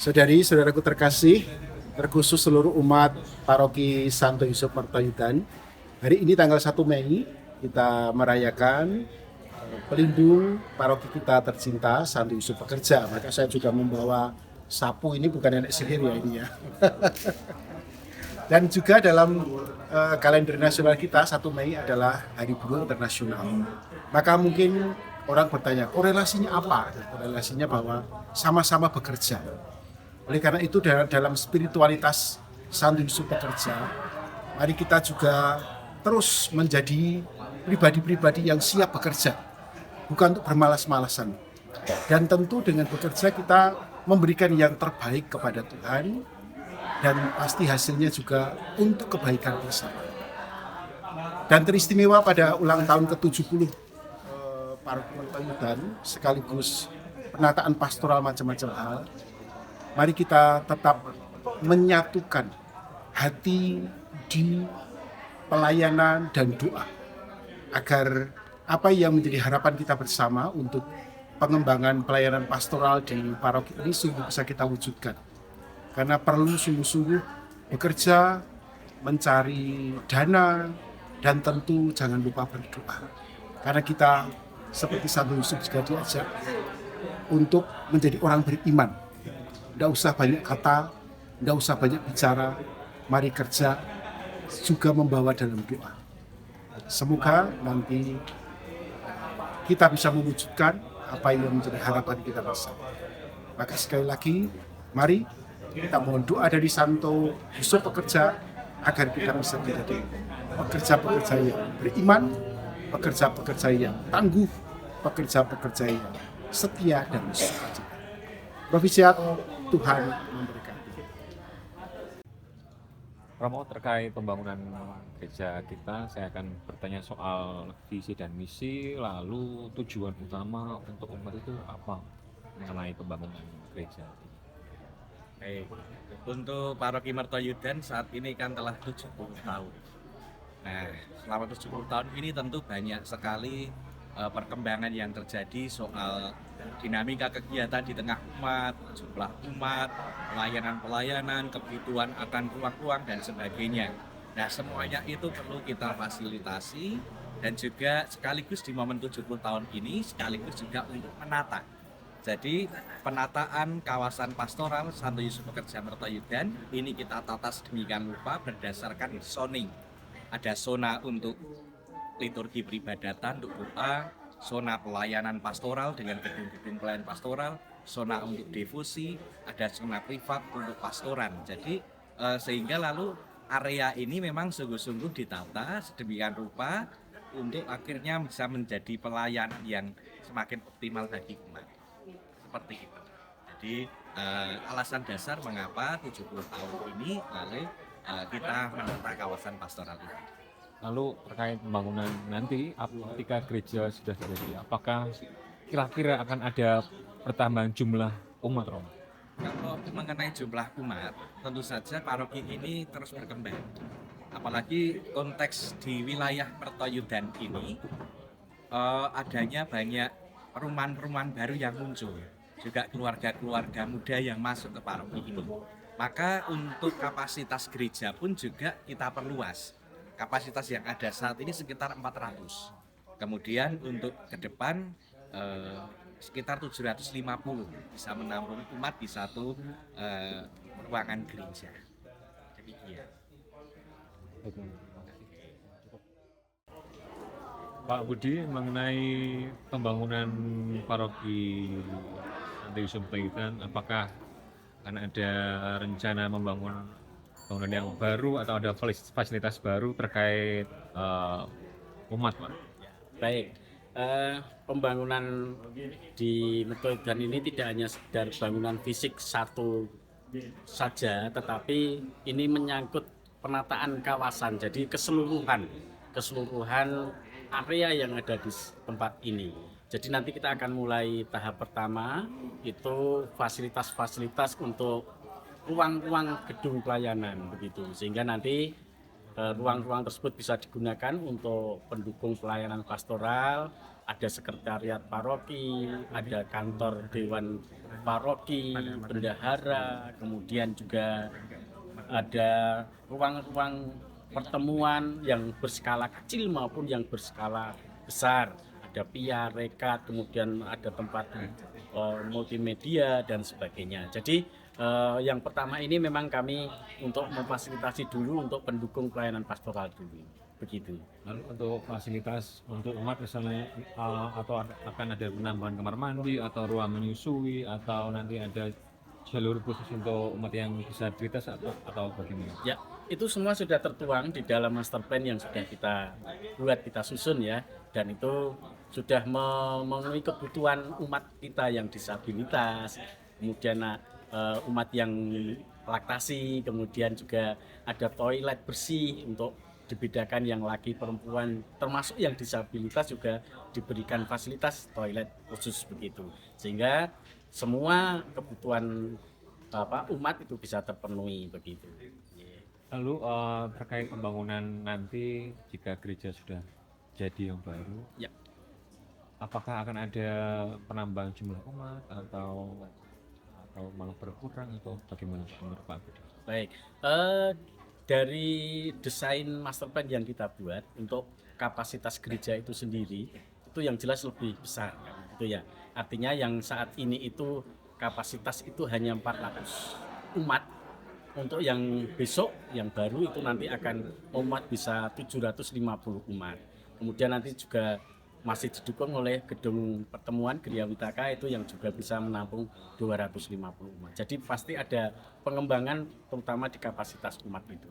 Saudari-saudaraku terkasih, terkhusus seluruh umat Paroki Santo Yusuf Martayudan, hari ini tanggal 1 Mei kita merayakan pelindung paroki kita tercinta Santo Yusuf Pekerja. Maka saya juga membawa sapu, ini bukan nenek sihir ya ini ya. Dan juga dalam kalender nasional kita 1 Mei adalah Hari Buruh Internasional. Maka mungkin orang bertanya, korelasinya apa? Korelasinya bahwa sama-sama bekerja. Oleh karena itu dalam spiritualitas Santo Yusuf Pekerja, mari kita juga terus menjadi pribadi-pribadi yang siap bekerja, bukan untuk bermalas-malasan. Dan tentu dengan bekerja kita memberikan yang terbaik kepada Tuhan, dan pasti hasilnya juga untuk kebaikan bersama. Dan teristimewa pada ulang tahun ke-70 Paroki Martayudan, sekaligus penataan pastoral macam-macam hal, mari kita tetap menyatukan hati di pelayanan dan doa, agar apa yang menjadi harapan kita bersama untuk pengembangan pelayanan pastoral di paroki ini sungguh bisa kita wujudkan. Karena perlu sungguh-sungguh bekerja, mencari dana, dan tentu jangan lupa berdoa. Karena kita seperti Santo Yusuf juga diajak untuk menjadi orang beriman. Tidak usah banyak kata, tidak usah banyak bicara, mari kerja, juga membawa dalam doa. Semoga nanti kita bisa mewujudkan apa yang menjadi harapan kita bersama. Maka sekali lagi, mari kita mohon doa dari Santo Yusuf Pekerja agar kita bisa menjadi pekerja-pekerja yang beriman, pekerja-pekerja yang tangguh, pekerja-pekerja yang setia dan sukacita. Profisiat, Tuhan memberkati. Romo, terkait pembangunan gereja kita, saya akan bertanya soal visi dan misi, lalu tujuan utama untuk umat itu apa mengenai pembangunan gereja. Baik, untuk Paroki Martayudan saat ini kan telah 70 tahun. Nah, selama 70 tahun ini tentu banyak sekali perkembangan yang terjadi soal dinamika kegiatan di tengah umat, jumlah umat, pelayanan-pelayanan, kebutuhan akan ruang-ruang dan sebagainya. Nah, semuanya itu perlu kita fasilitasi dan juga sekaligus di momen 70 tahun ini sekaligus juga untuk menata. Jadi penataan kawasan pastoral Santo Yusuf Pekerja Martayudan ini kita tata sedemikian rupa berdasarkan zoning. Ada zona untuk liturgi peribadatan, untuk doa, zona pelayanan pastoral dengan gedung-gedung pelayanan pastoral, zona untuk devosi, ada zona privat untuk pastoran. Jadi sehingga lalu area ini memang sungguh-sungguh ditata sedemikian rupa untuk akhirnya bisa menjadi pelayanan yang semakin optimal bagi umat. Seperti itu. Jadi alasan dasar mengapa 70 tahun ini lalu kita menata kawasan pastoral ini. Lalu terkait pembangunan nanti, ketika gereja sudah jadi, apakah kira-kira akan ada pertambahan jumlah umat, Romo? Kalau mengenai jumlah umat, tentu saja paroki ini terus berkembang. Apalagi konteks di wilayah Martayudan ini adanya banyak perumahan-perumahan baru yang muncul. Juga keluarga-keluarga muda yang masuk ke paroki ini. Maka untuk kapasitas gereja pun juga kita perluas. Kapasitas yang ada saat ini sekitar 400. Kemudian untuk ke depan sekitar 750 bisa menampung umat di satu ruangan gereja. Demikian. Pak Budi, mengenai pembangunan paroki Santo Yusuf Martayudan, apakah akan ada rencana membangun bangunan yang baru atau ada fasilitas baru terkait umat, Pak? Baik, pembangunan di Martayudan ini tidak hanya sekedar bangunan fisik satu saja, tetapi ini menyangkut penataan kawasan, jadi keseluruhan area yang ada di tempat ini. Jadi nanti kita akan mulai tahap pertama, itu fasilitas-fasilitas untuk ruang-ruang gedung pelayanan begitu, sehingga nanti ruang-ruang tersebut bisa digunakan untuk pendukung pelayanan pastoral, ada sekretariat paroki, ada kantor dewan paroki, bendahara, kemudian juga ada ruang-ruang pertemuan yang berskala kecil maupun yang berskala besar. Ada PIA, rekat, kemudian ada tempat multimedia dan sebagainya. Jadi yang pertama ini memang kami untuk memfasilitasi dulu untuk pendukung pelayanan pastoral dulu, begitu. Lalu untuk fasilitas untuk umat misalnya atau akan ada penambahan kamar mandi atau ruang menyusui atau nanti ada jalur khusus untuk umat yang disabilitas atau bagaimana? Ya, itu semua sudah tertuang di dalam master plan yang sudah kita buat, kita susun ya, dan itu sudah memenuhi kebutuhan umat kita yang disabilitas, kemudian umat yang laktasi, kemudian juga ada toilet bersih untuk dibedakan yang laki perempuan, termasuk yang disabilitas juga diberikan fasilitas toilet khusus begitu, sehingga semua kebutuhan umat itu bisa terpenuhi begitu. Lalu terkait pembangunan nanti jika gereja sudah jadi yang baru, Ya. apakah akan ada penambahan jumlah umat atau malah berkurang atau bagaimana menurut Pak Budi? Baik, dari desain master plan yang kita buat untuk kapasitas gereja itu sendiri, itu yang jelas lebih besar, kan? Itu ya. Artinya yang saat ini itu kapasitas itu hanya 400 umat. Untuk yang besok, yang baru itu nanti akan umat bisa 750 umat. Kemudian nanti juga masih didukung oleh gedung pertemuan Gereja Witaka itu yang juga bisa menampung 250 umat. Jadi pasti ada pengembangan terutama di kapasitas umat itu.